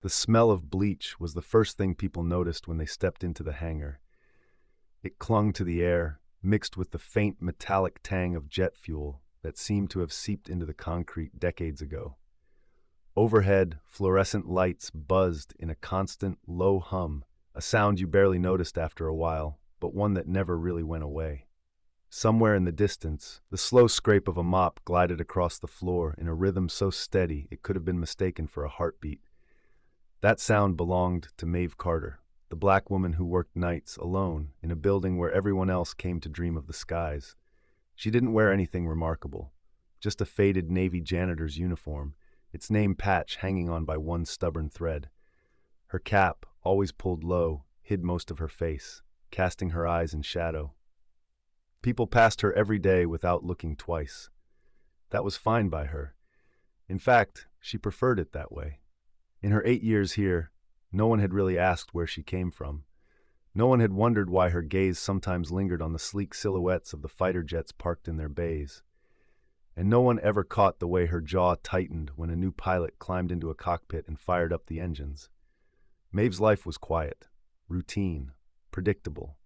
The smell of bleach was the first thing people noticed when they stepped into the hangar. It clung to the air, mixed with the faint metallic tang of jet fuel that seemed to have seeped into the concrete decades ago. Overhead, fluorescent lights buzzed in a constant, low hum, a sound you barely noticed after a while, but one that never really went away. Somewhere in the distance, the slow scrape of a mop glided across the floor in a rhythm so steady it could have been mistaken for a heartbeat. That sound belonged to Maeve Carter, the black woman who worked nights alone in a building where everyone else came to dream of the skies. She didn't wear anything remarkable, just a faded Navy janitor's uniform, its name patch hanging on by one stubborn thread. Her cap, always pulled low, hid most of her face, casting her eyes in shadow. People passed her every day without looking twice. That was fine by her. In fact, she preferred it that way. In her 8 years here, no one had really asked where she came from. No one had wondered why her gaze sometimes lingered on the sleek silhouettes of the fighter jets parked in their bays. And no one ever caught the way her jaw tightened when a new pilot climbed into a cockpit and fired up the engines. Maeve's life was quiet, routine, predictable.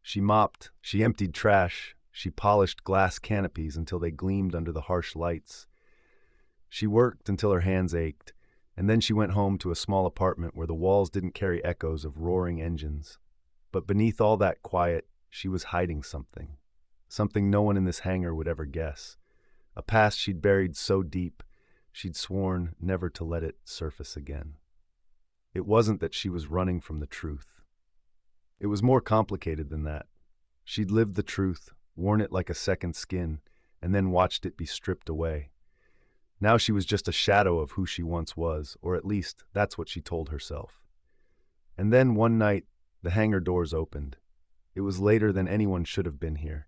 She mopped, she emptied trash, she polished glass canopies until they gleamed under the harsh lights. She worked until her hands ached, and then she went home to a small apartment where the walls didn't carry echoes of roaring engines. But beneath all that quiet, she was hiding something. Something no one in this hangar would ever guess. A past she'd buried so deep, she'd sworn never to let it surface again. It wasn't that she was running from the truth. It was more complicated than that. She'd lived the truth, worn it like a second skin, and then watched it be stripped away. Now she was just a shadow of who she once was, or at least that's what she told herself. And then one night, the hangar doors opened. It was later than anyone should have been here.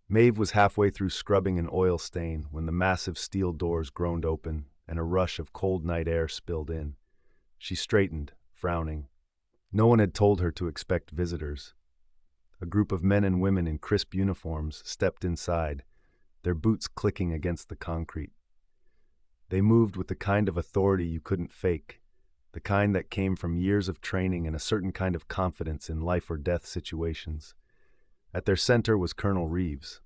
Maeve was halfway through scrubbing an oil stain when the massive steel doors groaned open and a rush of cold night air spilled in. She straightened, frowning. No one had told her to expect visitors. A group of men and women in crisp uniforms stepped inside, their boots clicking against the concrete. They moved with the kind of authority you couldn't fake, the kind that came from years of training and a certain kind of confidence in life or death situations. At their center was Colonel Reeves,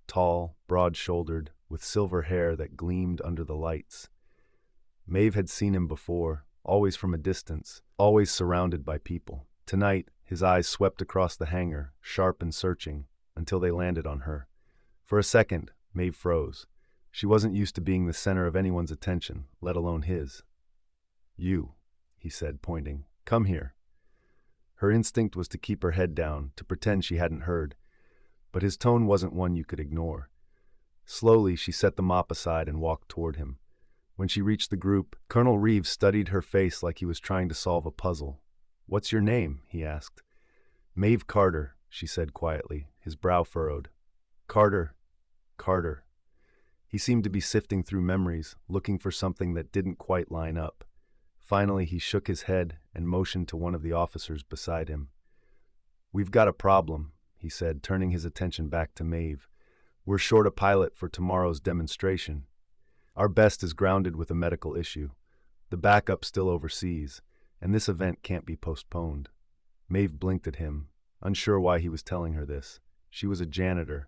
tall, broad-shouldered, with silver hair that gleamed under the lights. Maeve had seen him before, always from a distance, always surrounded by people. Tonight, his eyes swept across the hangar, sharp and searching, until they landed on her. For a second, Maeve froze. She wasn't used to being the center of anyone's attention, let alone his. "You," he said, pointing. "Come here." Her instinct was to keep her head down, to pretend she hadn't heard. But his tone wasn't one you could ignore. Slowly, she set the mop aside and walked toward him. When she reached the group, Colonel Reeves studied her face like he was trying to solve a puzzle. "What's your name?" he asked. "Maeve Carter," she said quietly, his brow furrowed. "Carter. Carter." He seemed to be sifting through memories, looking for something that didn't quite line up. Finally, he shook his head and motioned to one of the officers beside him. "We've got a problem," he said, turning his attention back to Maeve. "We're short a pilot for tomorrow's demonstration. Our best is grounded with a medical issue. The backup's still overseas, and this event can't be postponed." Maeve blinked at him, unsure why he was telling her this. She was a janitor.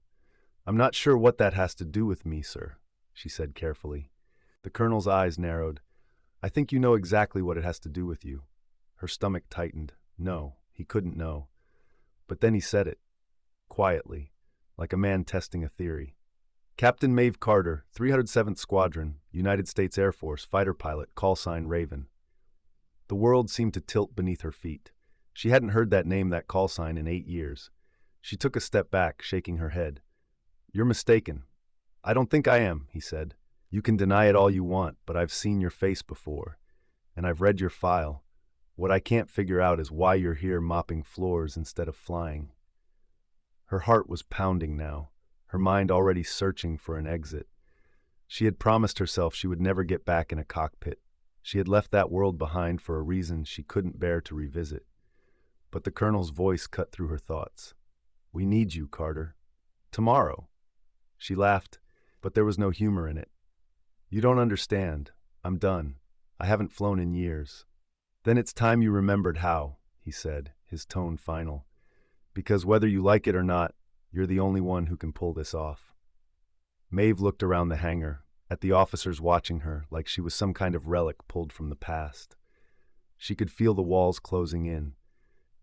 "I'm not sure what that has to do with me, sir," she said carefully. The colonel's eyes narrowed. "I think you know exactly what it has to do with you." Her stomach tightened. No, he couldn't know. But then he said it, quietly, like a man testing a theory. "Captain Maeve Carter, 307th Squadron, United States Air Force, fighter pilot, call sign Raven." The world seemed to tilt beneath her feet. She hadn't heard that name, that call sign, in 8 years. She took a step back, shaking her head. "You're mistaken." "I don't think I am," he said. "You can deny it all you want, but I've seen your face before, and I've read your file. What I can't figure out is why you're here mopping floors instead of flying." Her heart was pounding now, her mind already searching for an exit. She had promised herself she would never get back in a cockpit. She had left that world behind for a reason she couldn't bear to revisit. But the colonel's voice cut through her thoughts. "We need you, Carter. Tomorrow." She laughed, but there was no humor in it. "You don't understand. I'm done. I haven't flown in years. Then it's time you remembered how, he said, his tone final. Because whether you like it or not, you're the only one who can pull this off. Maeve looked around the hangar, at the officers watching her like she was some kind of relic pulled from the past. She could feel the walls closing in,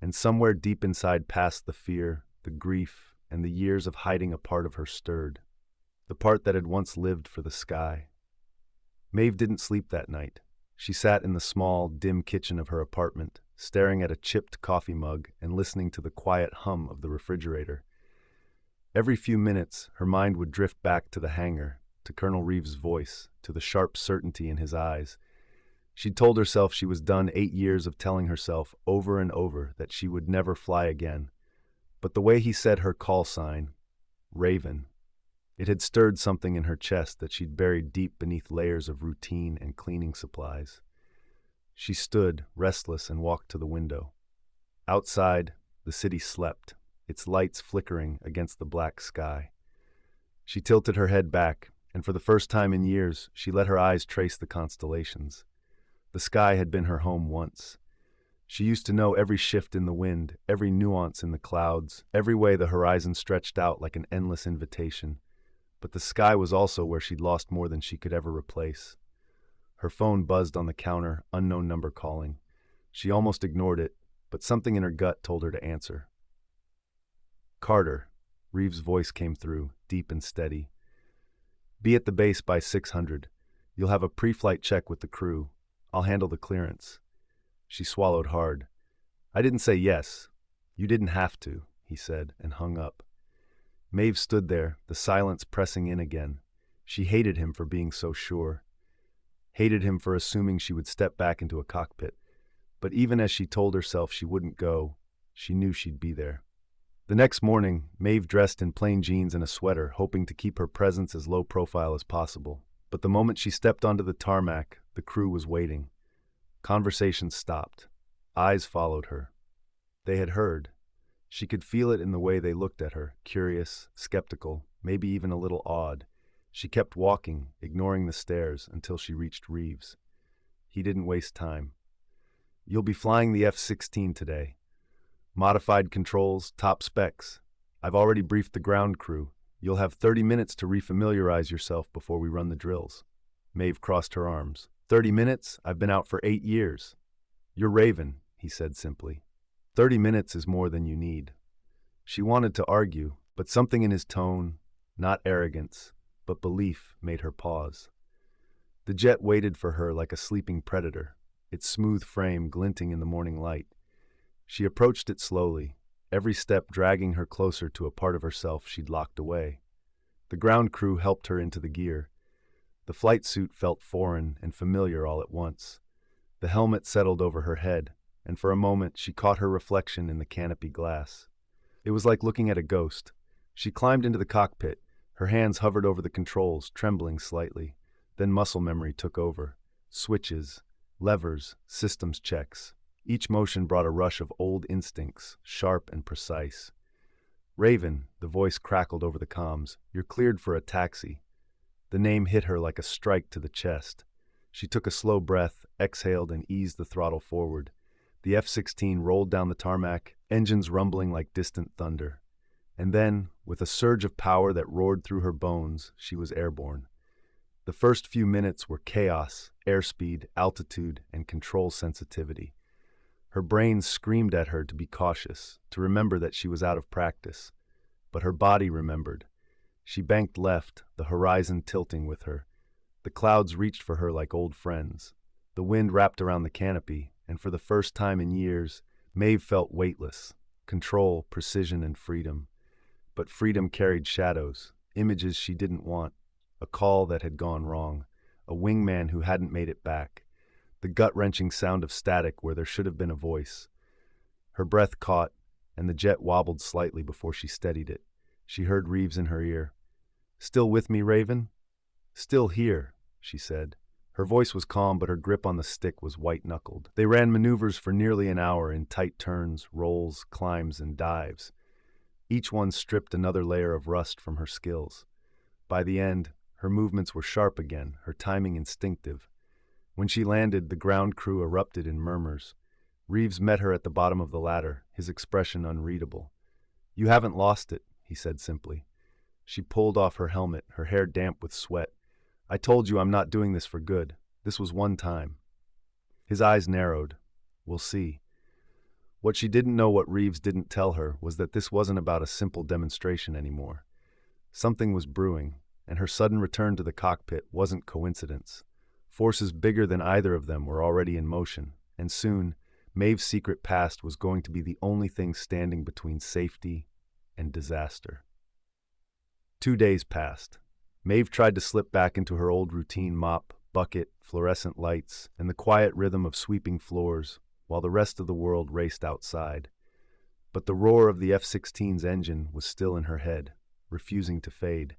and somewhere deep inside past the fear, the grief, and the years of hiding a part of her stirred, the part that had once lived for the sky. Maeve didn't sleep that night. She sat in the small, dim kitchen of her apartment, staring at a chipped coffee mug and listening to the quiet hum of the refrigerator. Every few minutes, her mind would drift back to the hangar, to Colonel Reeves' voice, to the sharp certainty in his eyes. She'd told herself she was done 8 years of telling herself over and over that she would never fly again. But the way he said her call sign, Raven, it had stirred something in her chest that she'd buried deep beneath layers of routine and cleaning supplies. She stood, restless, and walked to the window. Outside, the city slept, its lights flickering against the black sky. She tilted her head back, and for the first time in years, she let her eyes trace the constellations. The sky had been her home once. She used to know every shift in the wind, every nuance in the clouds, every way the horizon stretched out like an endless invitation. But the sky was also where she'd lost more than she could ever replace. Her phone buzzed on the counter, unknown number calling. She almost ignored it, but something in her gut told her to answer. Carter, Reeves' voice came through, deep and steady. Be at the base by 600. You'll have a pre-flight check with the crew. I'll handle the clearance. She swallowed hard. I didn't say yes. You didn't have to, he said, and hung up. Maeve stood there, the silence pressing in again. She hated him for being so sure. Hated him for assuming she would step back into a cockpit. But even as she told herself she wouldn't go, she knew she'd be there. The next morning, Maeve dressed in plain jeans and a sweater, hoping to keep her presence as low profile as possible. But the moment she stepped onto the tarmac, the crew was waiting. Conversation stopped. Eyes followed her. They had heard. She could feel it in the way they looked at her, curious, skeptical, maybe even a little awed. She kept walking, ignoring the stares, until she reached Reeves. He didn't waste time. You'll be flying the F-16 today. Modified controls, top specs. I've already briefed the ground crew. You'll have 30 minutes to refamiliarize yourself before we run the drills. Maeve crossed her arms. 30 minutes? I've been out for 8 years. You're Raven, he said simply. 30 minutes is more than you need. She wanted to argue, but something in his tone, not arrogance, but belief, made her pause. The jet waited for her like a sleeping predator, its smooth frame glinting in the morning light. She approached it slowly, every step dragging her closer to a part of herself she'd locked away. The ground crew helped her into the gear. The flight suit felt foreign and familiar all at once. The helmet settled over her head, and for a moment she caught her reflection in the canopy glass. It was like looking at a ghost. She climbed into the cockpit. Her hands hovered over the controls, trembling slightly. Then muscle memory took over. Switches, levers, systems checks. Each motion brought a rush of old instincts, sharp and precise. Raven, the voice crackled over the comms, you're cleared for a taxi. The name hit her like a strike to the chest. She took a slow breath, exhaled, and eased the throttle forward. The F-16 rolled down the tarmac, engines rumbling like distant thunder. And then, with a surge of power that roared through her bones, she was airborne. The first few minutes were chaos, airspeed, altitude, and control sensitivity. Her brain screamed at her to be cautious, to remember that she was out of practice. But her body remembered. She banked left, the horizon tilting with her. The clouds reached for her like old friends. The wind wrapped around the canopy, and for the first time in years, Maeve felt weightless. Control, precision, and freedom. But freedom carried shadows, images she didn't want, a call that had gone wrong, a wingman who hadn't made it back, the gut-wrenching sound of static where there should have been a voice. Her breath caught, and the jet wobbled slightly before she steadied it. She heard Reeves in her ear. Still with me, Raven? Still here, she said. Her voice was calm, but her grip on the stick was white-knuckled. They ran maneuvers for nearly an hour in tight turns, rolls, climbs, and dives. Each one stripped another layer of rust from her skills. By the end, her movements were sharp again, her timing instinctive. When she landed, the ground crew erupted in murmurs. Reeves met her at the bottom of the ladder, his expression unreadable. "You haven't lost it," he said simply. She pulled off her helmet, her hair damp with sweat. "I told you I'm not doing this for good. This was one time." His eyes narrowed. "We'll see." What she didn't know, what Reeves didn't tell her, was that this wasn't about a simple demonstration anymore. Something was brewing, and her sudden return to the cockpit wasn't coincidence. Forces bigger than either of them were already in motion, and soon, Maeve's secret past was going to be the only thing standing between safety and disaster. 2 days passed. Maeve tried to slip back into her old routine: mop, bucket, fluorescent lights, and the quiet rhythm of sweeping floors, while the rest of the world raced outside. But the roar of the F-16's engine was still in her head, refusing to fade.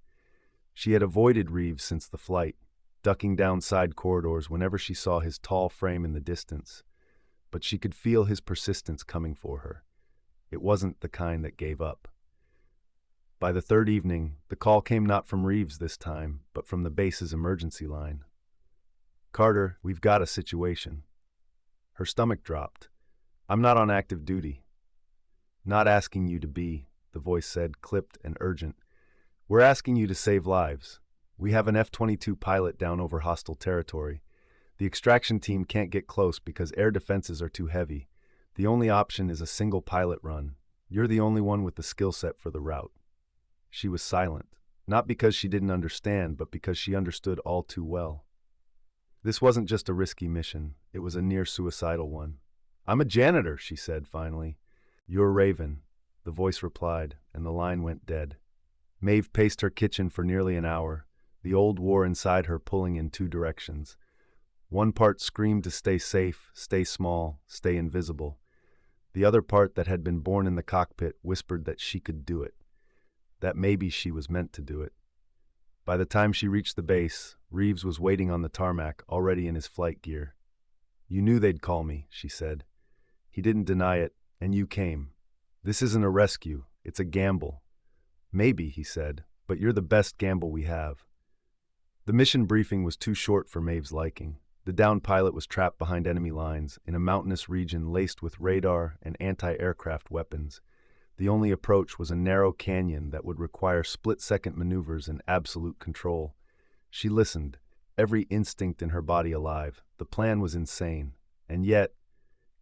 She had avoided Reeves since the flight, ducking down side corridors whenever she saw his tall frame in the distance. But she could feel his persistence coming for her. It wasn't the kind that gave up. By the third evening, the call came not from Reeves this time, but from the base's emergency line. "Carter, we've got a situation." Her stomach dropped. "I'm not on active duty." "Not asking you to be," the voice said, clipped and urgent. "We're asking you to save lives. We have an F-22 pilot down over hostile territory. The extraction team can't get close because air defenses are too heavy. The only option is a single pilot run. You're the only one with the skill set for the route." She was silent, not because she didn't understand, but because she understood all too well. This wasn't just a risky mission, it was a near-suicidal one. "I'm a janitor," she said finally. "You're Raven," the voice replied, and the line went dead. Maeve paced her kitchen for nearly an hour, the old war inside her pulling in two directions. One part screamed to stay safe, stay small, stay invisible. The other part that had been born in the cockpit whispered that she could do it, that maybe she was meant to do it. By the time she reached the base, Reeves was waiting on the tarmac, already in his flight gear. "You knew they'd call me," she said. He didn't deny it, "and you came. This isn't a rescue, it's a gamble." "Maybe," he said, "but you're the best gamble we have." The mission briefing was too short for Maeve's liking. The downed pilot was trapped behind enemy lines, in a mountainous region laced with radar and anti-aircraft weapons. The only approach was a narrow canyon that would require split-second maneuvers and absolute control. She listened, every instinct in her body alive. The plan was insane, and yet,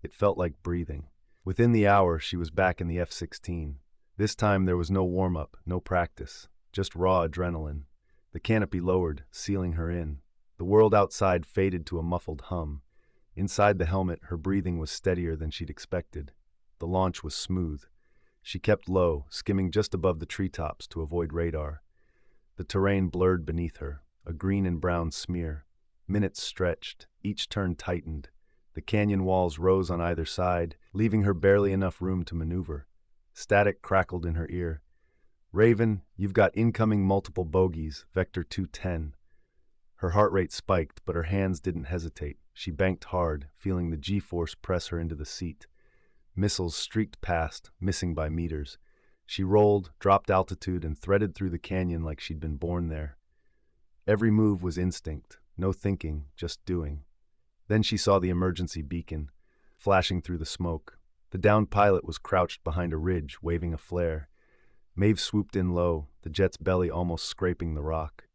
it felt like breathing. Within the hour, she was back in the F-16. This time there was no warm-up, no practice, just raw adrenaline. The canopy lowered, sealing her in. The world outside faded to a muffled hum. Inside the helmet, her breathing was steadier than she'd expected. The launch was smooth. She kept low, skimming just above the treetops to avoid radar. The terrain blurred beneath her, a green and brown smear. Minutes stretched, each turn tightened. The canyon walls rose on either side, leaving her barely enough room to maneuver. Static crackled in her ear. "Raven, you've got incoming multiple bogeys, Vector 210. Her heart rate spiked, but her hands didn't hesitate. She banked hard, feeling the G-force press her into the seat. Missiles streaked past, missing by meters. She rolled, dropped altitude, and threaded through the canyon like she'd been born there. Every move was instinct, no thinking, just doing. Then she saw the emergency beacon, flashing through the smoke. The downed pilot was crouched behind a ridge, waving a flare. Maeve swooped in low, the jet's belly almost scraping the rock.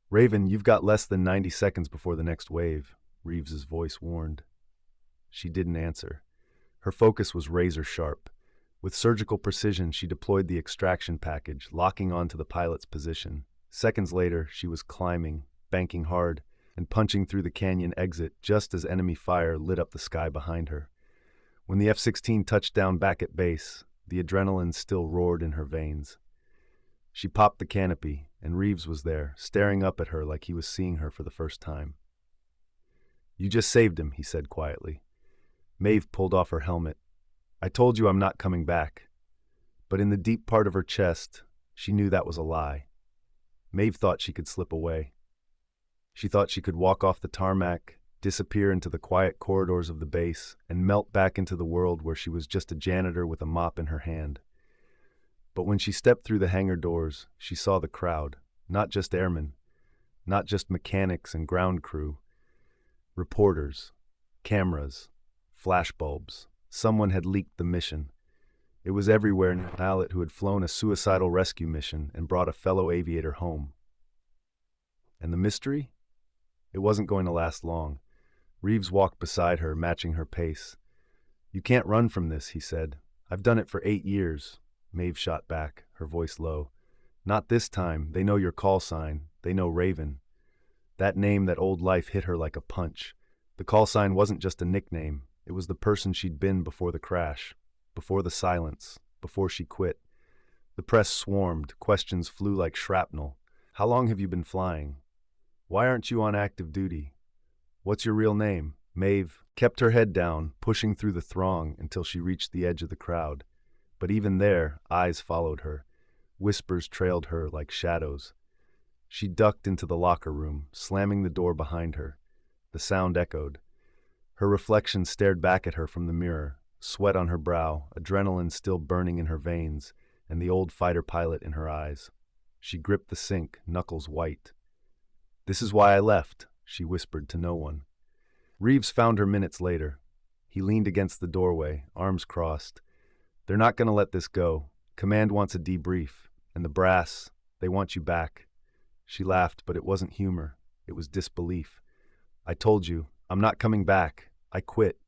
"Raven, you've got less than 90 seconds before the next wave," Reeves's voice warned. She didn't answer. Her focus was razor sharp. With surgical precision, she deployed the extraction package, locking onto the pilot's position. Seconds later, she was climbing, banking hard, and punching through the canyon exit just as enemy fire lit up the sky behind her. When the F-16 touched down back at base, the adrenaline still roared in her veins. She popped the canopy, and Reeves was there, staring up at her like he was seeing her for the first time. "You just saved him," he said quietly. Maeve pulled off her helmet. "I told you I'm not coming back." But in the deep part of her chest, she knew that was a lie. Maeve thought she could slip away. She thought she could walk off the tarmac, disappear into the quiet corridors of the base, and melt back into the world where she was just a janitor with a mop in her hand. But when she stepped through the hangar doors, she saw the crowd, not just airmen, not just mechanics and ground crew. Reporters, cameras, flashbulbs. Someone had leaked the mission. It was everywhere in a pilot who had flown a suicidal rescue mission and brought a fellow aviator home. And the mystery? It wasn't going to last long. Reeves walked beside her, matching her pace. "You can't run from this," he said. "I've done it for 8 years." Maeve shot back, her voice low. "Not this time. They know your call sign. They know Raven." That name, that old life, hit her like a punch. The call sign wasn't just a nickname. It was the person she'd been before the crash, before the silence, before she quit. The press swarmed. Questions flew like shrapnel. "How long have you been flying? Why aren't you on active duty? What's your real name?" Maeve kept her head down, pushing through the throng until she reached the edge of the crowd. But even there, eyes followed her. Whispers trailed her like shadows. She ducked into the locker room, slamming the door behind her. The sound echoed. Her reflection stared back at her from the mirror, sweat on her brow, adrenaline still burning in her veins, and the old fighter pilot in her eyes. She gripped the sink, knuckles white. "This is why I left," she whispered to no one. Reeves found her minutes later. He leaned against the doorway, arms crossed. "They're not going to let this go. Command wants a debrief, and the brass, they want you back." She laughed, but it wasn't humor. It was disbelief. "I told you, I'm not coming back. I quit."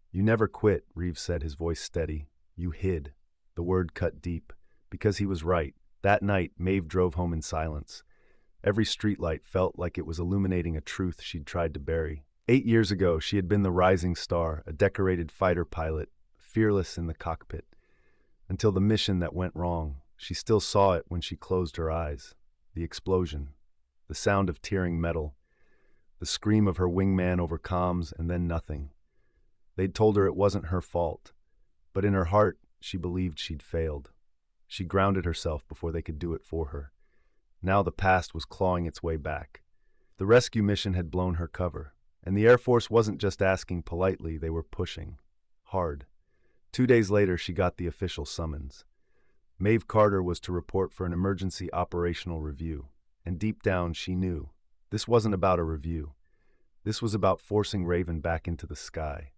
"You never quit," Reeves said, his voice steady. "You hid." The word cut deep, because he was right. That night, Maeve drove home in silence. Every streetlight felt like it was illuminating a truth she'd tried to bury. 8 years ago, she had been the rising star, a decorated fighter pilot, fearless in the cockpit. Until the mission that went wrong, she still saw it when she closed her eyes. The explosion, the sound of tearing metal, the scream of her wingman over comms, and then nothing. They'd told her it wasn't her fault, but in her heart, she believed she'd failed. She grounded herself before they could do it for her. Now the past was clawing its way back. The rescue mission had blown her cover, and the Air Force wasn't just asking politely, they were pushing. Hard. 2 days later, she got the official summons. Maeve Carter was to report for an emergency operational review, and deep down she knew this wasn't about a review. This was about forcing Raven back into the sky.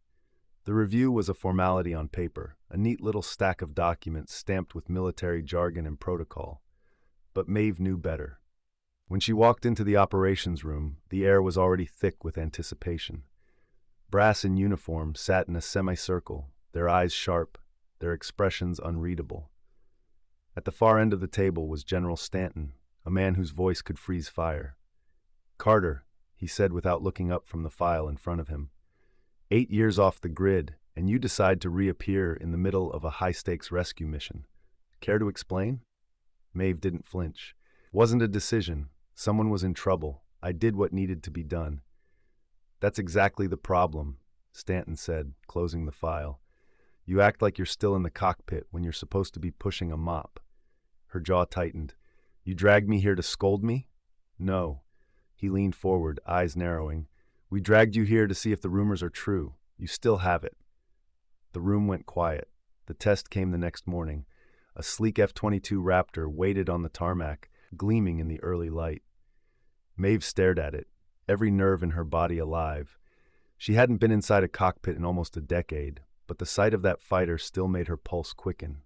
The review was a formality on paper, a neat little stack of documents stamped with military jargon and protocol. But Maeve knew better. When she walked into the operations room, the air was already thick with anticipation. Brass in uniform sat in a semicircle, their eyes sharp, their expressions unreadable. At the far end of the table was General Stanton, a man whose voice could freeze fire. "Carter," he said without looking up from the file in front of him. 8 years off the grid, and you decide to reappear in the middle of a high-stakes rescue mission. Care to explain? Maeve didn't flinch. "It wasn't a decision. Someone was in trouble. I did what needed to be done." "That's exactly the problem," Stanton said, closing the file. "You act like you're still in the cockpit when you're supposed to be pushing a mop." Her jaw tightened. "You dragged me here to scold me?" "No." He leaned forward, eyes narrowing. "We dragged you here to see if the rumors are true. You still have it." The room went quiet. The test came the next morning. A sleek F-22 Raptor waited on the tarmac, gleaming in the early light. Maeve stared at it, every nerve in her body alive. She hadn't been inside a cockpit in almost a decade, but the sight of that fighter still made her pulse quicken.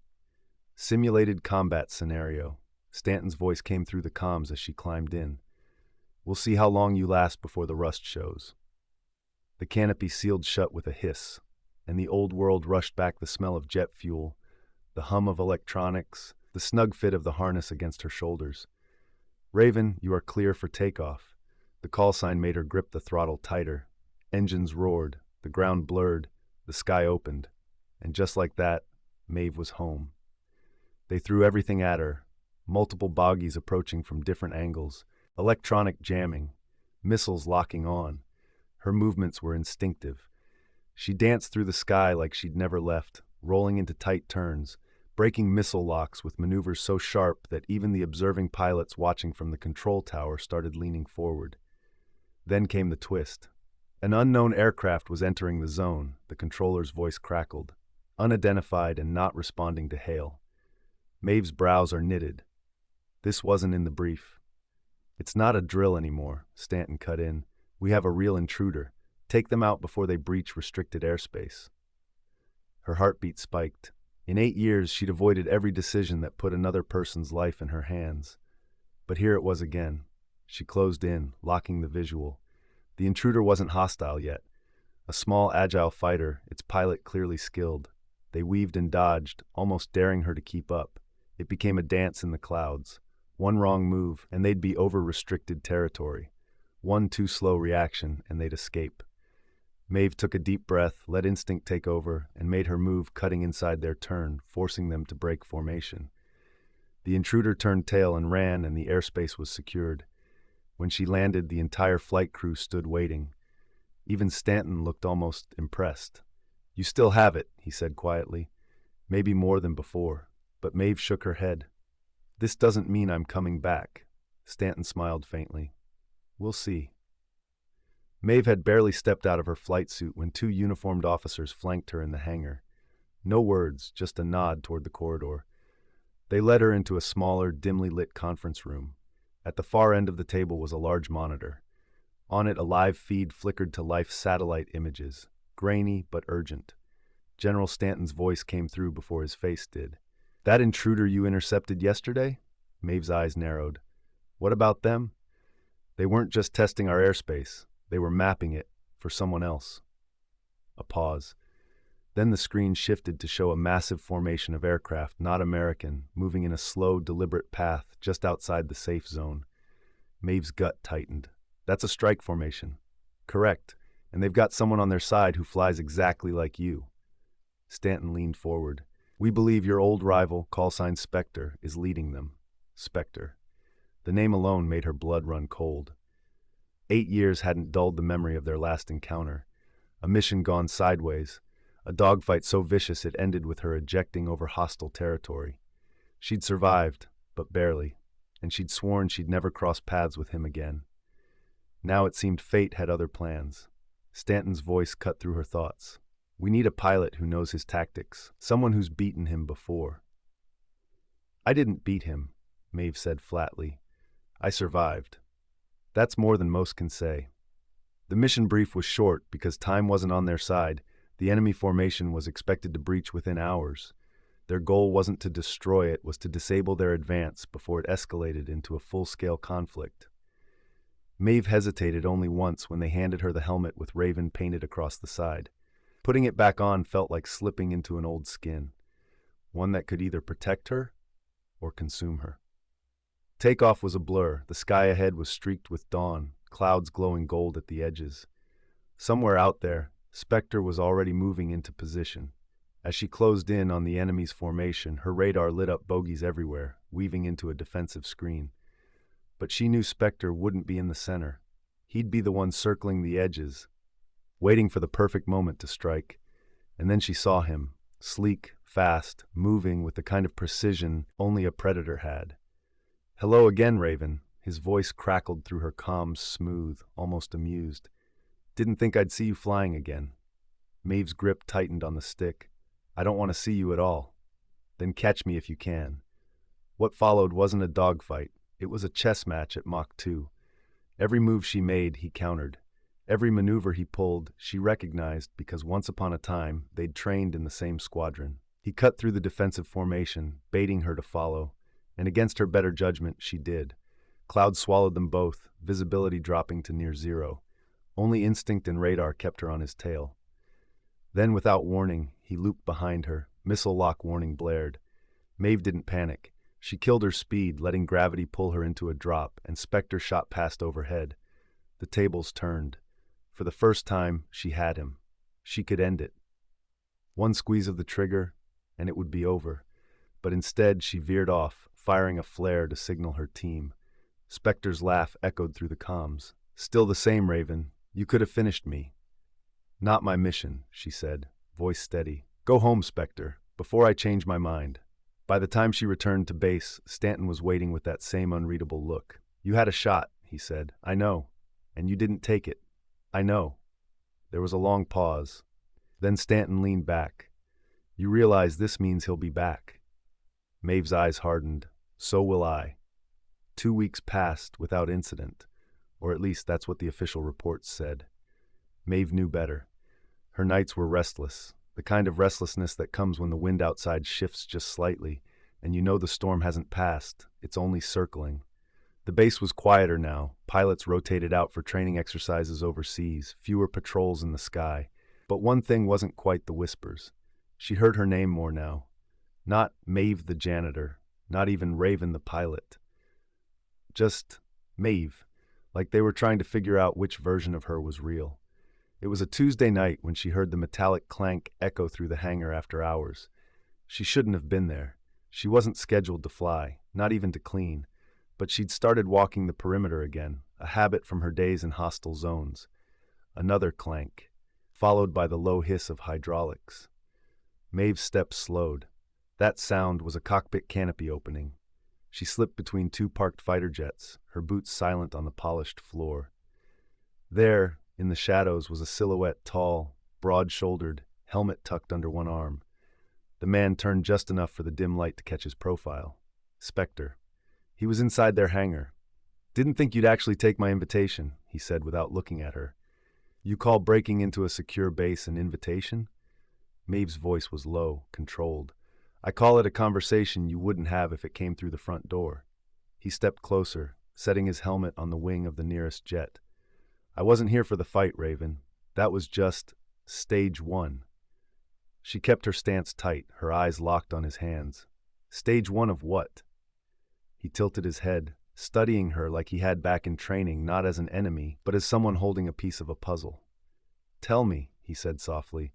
"Simulated combat scenario." Stanton's voice came through the comms as she climbed in. "We'll see how long you last before the rust shows." The canopy sealed shut with a hiss, and the old world rushed back the smell of jet fuel, the hum of electronics, the snug fit of the harness against her shoulders. "Raven, you are clear for takeoff." The call sign made her grip the throttle tighter. Engines roared, the ground blurred, the sky opened, and just like that, Maeve was home. They threw everything at her, multiple bogies approaching from different angles, electronic jamming, missiles locking on. Her movements were instinctive. She danced through the sky like she'd never left, rolling into tight turns, breaking missile locks with maneuvers so sharp that even the observing pilots watching from the control tower started leaning forward. Then came the twist. An unknown aircraft was entering the zone, the controller's voice crackled, unidentified and not responding to hail. Maeve's brows are knitted. This wasn't in the brief. "It's not a drill anymore," Stanton cut in. "We have a real intruder. Take them out before they breach restricted airspace. Her heartbeat spiked. In 8 years, she'd avoided every decision that put another person's life in her hands. But here it was again. She closed in, locking the visual. The intruder wasn't hostile yet. A small, agile fighter, its pilot clearly skilled. They weaved and dodged, almost daring her to keep up. It became a dance in the clouds. One wrong move, and they'd be over restricted territory. One too slow reaction, and they'd escape. Maeve took a deep breath, let instinct take over, and made her move, cutting inside their turn, forcing them to break formation. The intruder turned tail and ran, and the airspace was secured. When she landed, the entire flight crew stood waiting. Even Stanton looked almost impressed. "You still have it," he said quietly. Maybe more than before, but Maeve shook her head. "This doesn't mean I'm coming back." Stanton smiled faintly. "We'll see." Maeve had barely stepped out of her flight suit when two uniformed officers flanked her in the hangar. No words, just a nod toward the corridor. They led her into a smaller, dimly lit conference room. At the far end of the table was a large monitor. On it, a live feed flickered to life satellite images, grainy but urgent. General Stanton's voice came through before his face did. "That intruder you intercepted yesterday?" Maeve's eyes narrowed. "What about them?" "They weren't just testing our airspace. They were mapping it for someone else." A pause. Then the screen shifted to show a massive formation of aircraft, not American, moving in a slow, deliberate path just outside the safe zone. Maeve's gut tightened. "That's a strike formation." "Correct. And they've got someone on their side who flies exactly like you." Stanton leaned forward. "We believe your old rival, callsign Spectre, is leading them." Spectre. The name alone made her blood run cold. 8 years hadn't dulled the memory of their last encounter. A mission gone sideways. A dogfight so vicious it ended with her ejecting over hostile territory. She'd survived, but barely, and she'd sworn she'd never cross paths with him again. Now it seemed fate had other plans. Stanton's voice cut through her thoughts. "We need a pilot who knows his tactics, someone who's beaten him before." "I didn't beat him," Maeve said flatly. "I survived. That's more than most can say." The mission brief was short because time wasn't on their side. The enemy formation was expected to breach within hours. Their goal wasn't to destroy it, was to disable their advance before it escalated into a full-scale conflict. Maeve hesitated only once when they handed her the helmet with Raven painted across the side. Putting it back on felt like slipping into an old skin, one that could either protect her or consume her. Takeoff was a blur. The sky ahead was streaked with dawn, clouds glowing gold at the edges. Somewhere out there, Spectre was already moving into position. As she closed in on the enemy's formation, her radar lit up bogies everywhere, weaving into a defensive screen. But she knew Spectre wouldn't be in the center. He'd be the one circling the edges, waiting for the perfect moment to strike. And then she saw him, sleek, fast, moving with the kind of precision only a predator had. "Hello again, Raven." His voice crackled through her comms, smooth, almost amused. "Didn't think I'd see you flying again." Maeve's grip tightened on the stick. "I don't want to see you at all." "Then catch me if you can." What followed wasn't a dogfight. It was a chess match at Mach 2. Every move she made, he countered. Every maneuver he pulled, she recognized because once upon a time, they'd trained in the same squadron. He cut through the defensive formation, baiting her to follow. And against her better judgment, she did. Clouds swallowed them both, visibility dropping to near zero. Only instinct and radar kept her on his tail. Then, without warning, he looped behind her. Missile lock warning blared. Maeve didn't panic. She killed her speed, letting gravity pull her into a drop, and Spectre shot past overhead. The tables turned. For the first time, she had him. She could end it. One squeeze of the trigger, and it would be over. But instead, she veered off, firing a flare to signal her team. Spectre's laugh echoed through the comms. "Still the same, Raven. You could have finished me." "Not my mission," she said, voice steady. "Go home, Spectre, before I change my mind." By the time she returned to base, Stanton was waiting with that same unreadable look. "You had a shot," he said. "I know. And you didn't take it." "I know." There was a long pause. Then Stanton leaned back. "You realize this means he'll be back." Maeve's eyes hardened. "So will I." 2 weeks passed without incident, or at least that's what the official reports said. Maeve knew better. Her nights were restless, the kind of restlessness that comes when the wind outside shifts just slightly, and you know the storm hasn't passed, it's only circling. The base was quieter now, pilots rotated out for training exercises overseas, fewer patrols in the sky. But one thing wasn't quite the whispers. She heard her name more now. Not Maeve the janitor, not even Raven the pilot. Just Maeve, like they were trying to figure out which version of her was real. It was a Tuesday night when she heard the metallic clank echo through the hangar after hours. She shouldn't have been there. She wasn't scheduled to fly, not even to clean. But she'd started walking the perimeter again, a habit from her days in hostile zones. Another clank, followed by the low hiss of hydraulics. Maeve's steps slowed. That sound was a cockpit canopy opening. She slipped between two parked fighter jets, her boots silent on the polished floor. There, in the shadows, was a silhouette, tall, broad-shouldered, helmet tucked under one arm. The man turned just enough for the dim light to catch his profile. Spectre. He was inside their hangar. "Didn't think you'd actually take my invitation," he said without looking at her. "You call breaking into a secure base an invitation?" Maeve's voice was low, controlled. "I call it a conversation you wouldn't have if it came through the front door." He stepped closer, setting his helmet on the wing of the nearest jet. "I wasn't here for the fight, Raven. That was just stage one." She kept her stance tight, her eyes locked on his hands. Stage one of what? He tilted his head, studying her like he had back in training, not as an enemy, but as someone holding a piece of a puzzle. "Tell me," he said softly,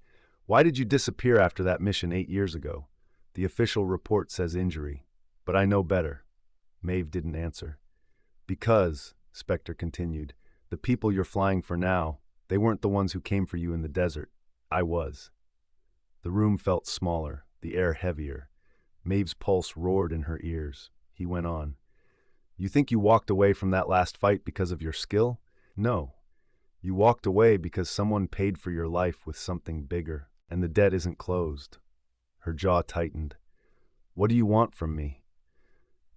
"why did you disappear after that mission 8 years ago? The official report says injury, but I know better." Maeve didn't answer. "Because," Spectre continued, "the people you're flying for now, they weren't the ones who came for you in the desert. I was." The room felt smaller, the air heavier. Maeve's pulse roared in her ears. He went on. "You think you walked away from that last fight because of your skill? No. You walked away because someone paid for your life with something bigger, and the debt isn't closed." Her jaw tightened. "What do you want from me?"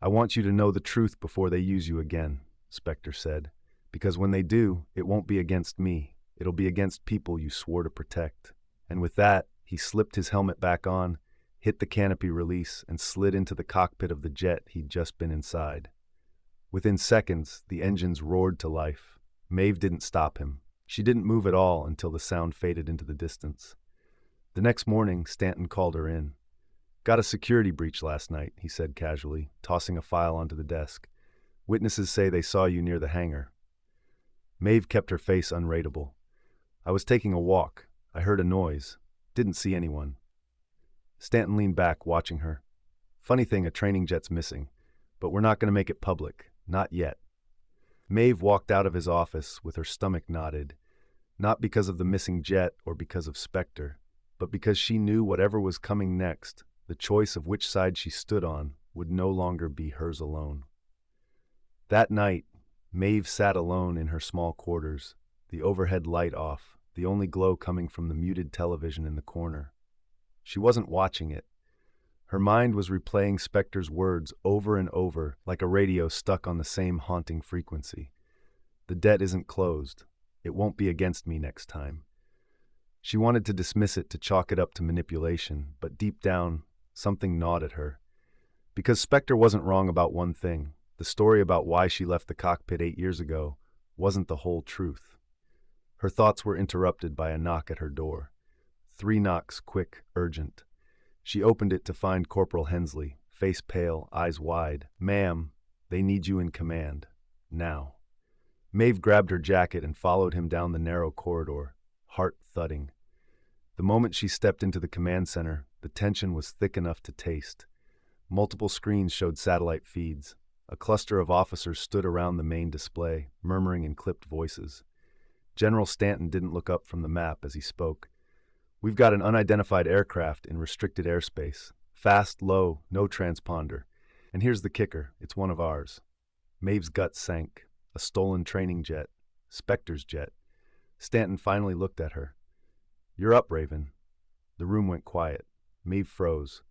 "I want you to know the truth before they use you again," Spectre said. "Because when they do, it won't be against me. It'll be against people you swore to protect." And with that, he slipped his helmet back on, hit the canopy release, and slid into the cockpit of the jet he'd just been inside. Within seconds, the engines roared to life. Maeve didn't stop him. She didn't move at all until the sound faded into the distance. The next morning, Stanton called her in. "Got a security breach last night," he said casually, tossing a file onto the desk. "Witnesses say they saw you near the hangar." Maeve kept her face unreadable. "I was taking a walk. I heard a noise. Didn't see anyone." Stanton leaned back, watching her. "Funny thing, a training jet's missing, but we're not going to make it public. Not yet." Maeve walked out of his office with her stomach knotted, not because of the missing jet or because of Spectre, but because she knew whatever was coming next, the choice of which side she stood on, would no longer be hers alone. That night, Maeve sat alone in her small quarters, the overhead light off, the only glow coming from the muted television in the corner. She wasn't watching it. Her mind was replaying Spectre's words over and over, like a radio stuck on the same haunting frequency. "The debt isn't closed. It won't be against me next time." She wanted to dismiss it, to chalk it up to manipulation, but deep down, something gnawed at her. Because Spectre wasn't wrong about one thing. The story about why she left the cockpit 8 years ago wasn't the whole truth. Her thoughts were interrupted by a knock at her door. 3 knocks, quick, urgent. She opened it to find Corporal Hensley, face pale, eyes wide. "Ma'am, they need you in command. Now." Maeve grabbed her jacket and followed him down the narrow corridor, heart thudding. The moment she stepped into the command center, the tension was thick enough to taste. Multiple screens showed satellite feeds. A cluster of officers stood around the main display, murmuring in clipped voices. General Stanton didn't look up from the map as he spoke. "We've got an unidentified aircraft in restricted airspace. Fast, low, no transponder. And here's the kicker, it's one of ours." Maeve's gut sank. A stolen training jet. Spectre's jet. Stanton finally looked at her. "You're up, Raven." The room went quiet. Maeve froze.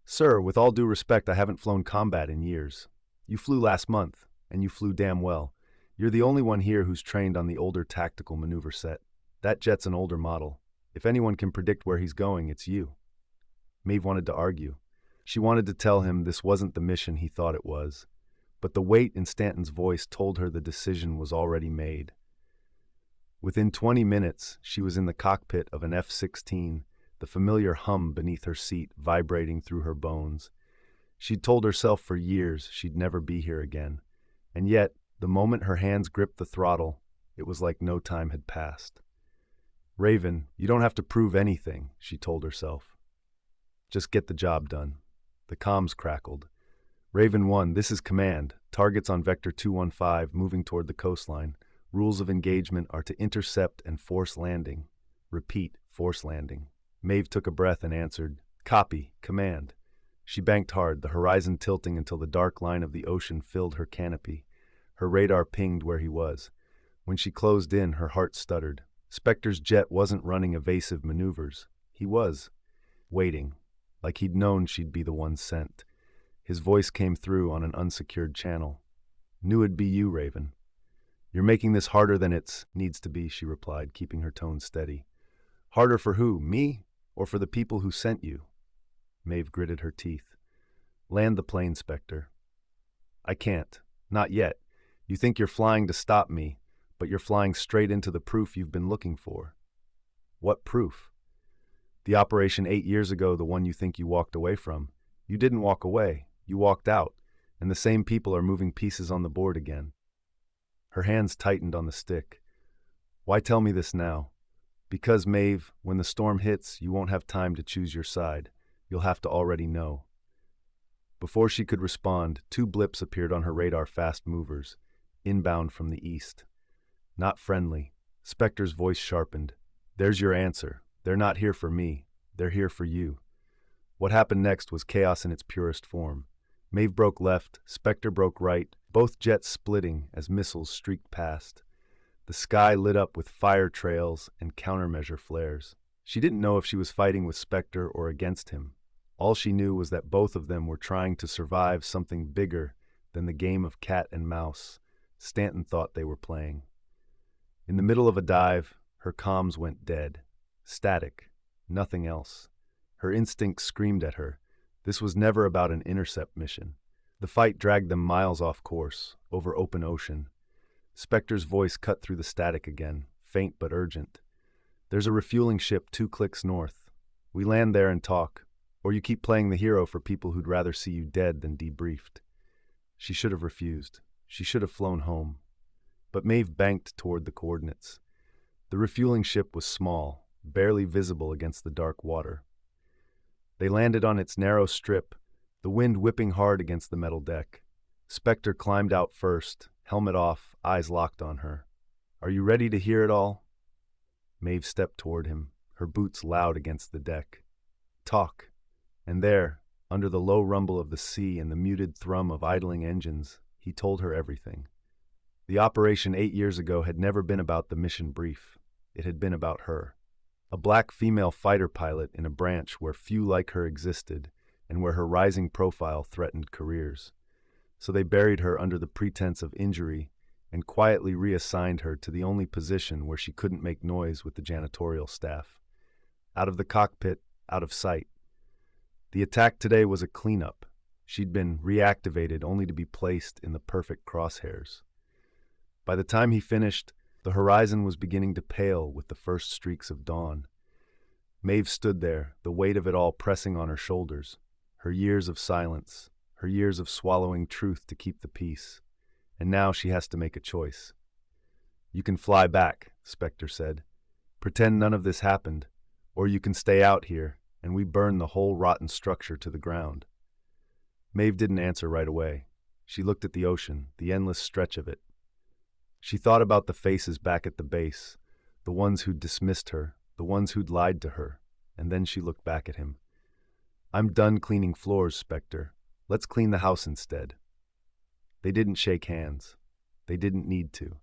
"Sir, with all due respect, I haven't flown combat in years. You flew last month, and you flew damn well. You're the only one here who's trained on the older tactical maneuver set." That jet's an older model. If anyone can predict where he's going, it's you. Maeve wanted to argue. She wanted to tell him this wasn't the mission he thought it was. But the weight in Stanton's voice told her the decision was already made. Within 20 minutes, she was in the cockpit of an F-16, the familiar hum beneath her seat vibrating through her bones. She'd told herself for years she'd never be here again. And yet, the moment her hands gripped the throttle, it was like no time had passed. Raven, you don't have to prove anything, she told herself. Just get the job done. The comms crackled. Raven 1, this is command. Targets on Vector 215 moving toward the coastline. Rules of engagement are to intercept and force landing. Repeat, force landing. Maeve took a breath and answered, Copy, command. She banked hard, the horizon tilting until the dark line of the ocean filled her canopy. Her radar pinged where he was. When she closed in, her heart stuttered. Spectre's jet wasn't running evasive maneuvers. He was. Waiting, like he'd known she'd be the one sent. His voice came through on an unsecured channel. Knew it'd be you, Raven. You're making this harder than it needs to be, she replied, keeping her tone steady. Harder for who, me, or for the people who sent you? Maeve gritted her teeth. Land the plane, Spectre. I can't. Not yet. You think you're flying to stop me, but you're flying straight into the proof you've been looking for. What proof? The operation 8 years ago, the one you think you walked away from. You didn't walk away. You walked out, and the same people are moving pieces on the board again. Her hands tightened on the stick. Why tell me this now? Because, Maeve, when the storm hits, you won't have time to choose your side. You'll have to already know. Before she could respond, 2 blips appeared on her radar, fast movers, inbound from the east. Not friendly. Spectre's voice sharpened. There's your answer. They're not here for me. They're here for you. What happened next was chaos in its purest form. Maeve broke left, Spectre broke right, both jets splitting as missiles streaked past. The sky lit up with fire trails and countermeasure flares. She didn't know if she was fighting with Spectre or against him. All she knew was that both of them were trying to survive something bigger than the game of cat and mouse Stanton thought they were playing. In the middle of a dive, her comms went dead. Static. Nothing else. Her instincts screamed at her. This was never about an intercept mission. The fight dragged them miles off course, over open ocean. Spectre's voice cut through the static again, faint but urgent. There's a refueling ship 2 clicks north. We land there and talk, or you keep playing the hero for people who'd rather see you dead than debriefed. She should have refused. She should have flown home. But Maeve banked toward the coordinates. The refueling ship was small, barely visible against the dark water. They landed on its narrow strip, the wind whipping hard against the metal deck. Spectre climbed out first, helmet off, eyes locked on her. Are you ready to hear it all? Maeve stepped toward him, her boots loud against the deck. Talk. And there, under the low rumble of the sea and the muted thrum of idling engines, he told her everything. The operation 8 years ago had never been about the mission brief. It had been about her. A black female fighter pilot in a branch where few like her existed and where her rising profile threatened careers. So they buried her under the pretense of injury and quietly reassigned her to the only position where she couldn't make noise with the janitorial staff. Out of the cockpit, out of sight. The attack today was a cleanup. She'd been reactivated only to be placed in the perfect crosshairs. By the time he finished, the horizon was beginning to pale with the first streaks of dawn. Maeve stood there, the weight of it all pressing on her shoulders, her years of silence, her years of swallowing truth to keep the peace. And now she has to make a choice. You can fly back, Spectre said. Pretend none of this happened, or you can stay out here, and we burn the whole rotten structure to the ground. Maeve didn't answer right away. She looked at the ocean, the endless stretch of it. She thought about the faces back at the base, the ones who'd dismissed her, the ones who'd lied to her, and then she looked back at him. I'm done cleaning floors, Spectre. Let's clean the house instead. They didn't shake hands. They didn't need to.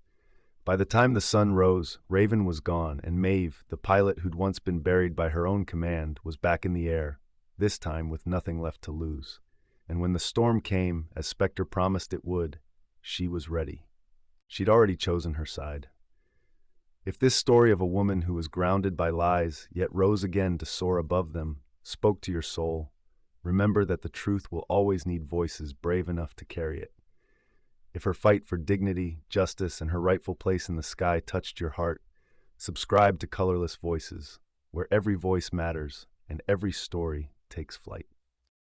By the time the sun rose, Raven was gone, and Maeve, the pilot who'd once been buried by her own command, was back in the air, this time with nothing left to lose. And when the storm came, as Spectre promised it would, she was ready. She'd already chosen her side. If this story of a woman who was grounded by lies, yet rose again to soar above them, spoke to your soul, remember that the truth will always need voices brave enough to carry it. If her fight for dignity, justice, and her rightful place in the sky touched your heart, subscribe to Colorless Voices, where every voice matters and every story takes flight.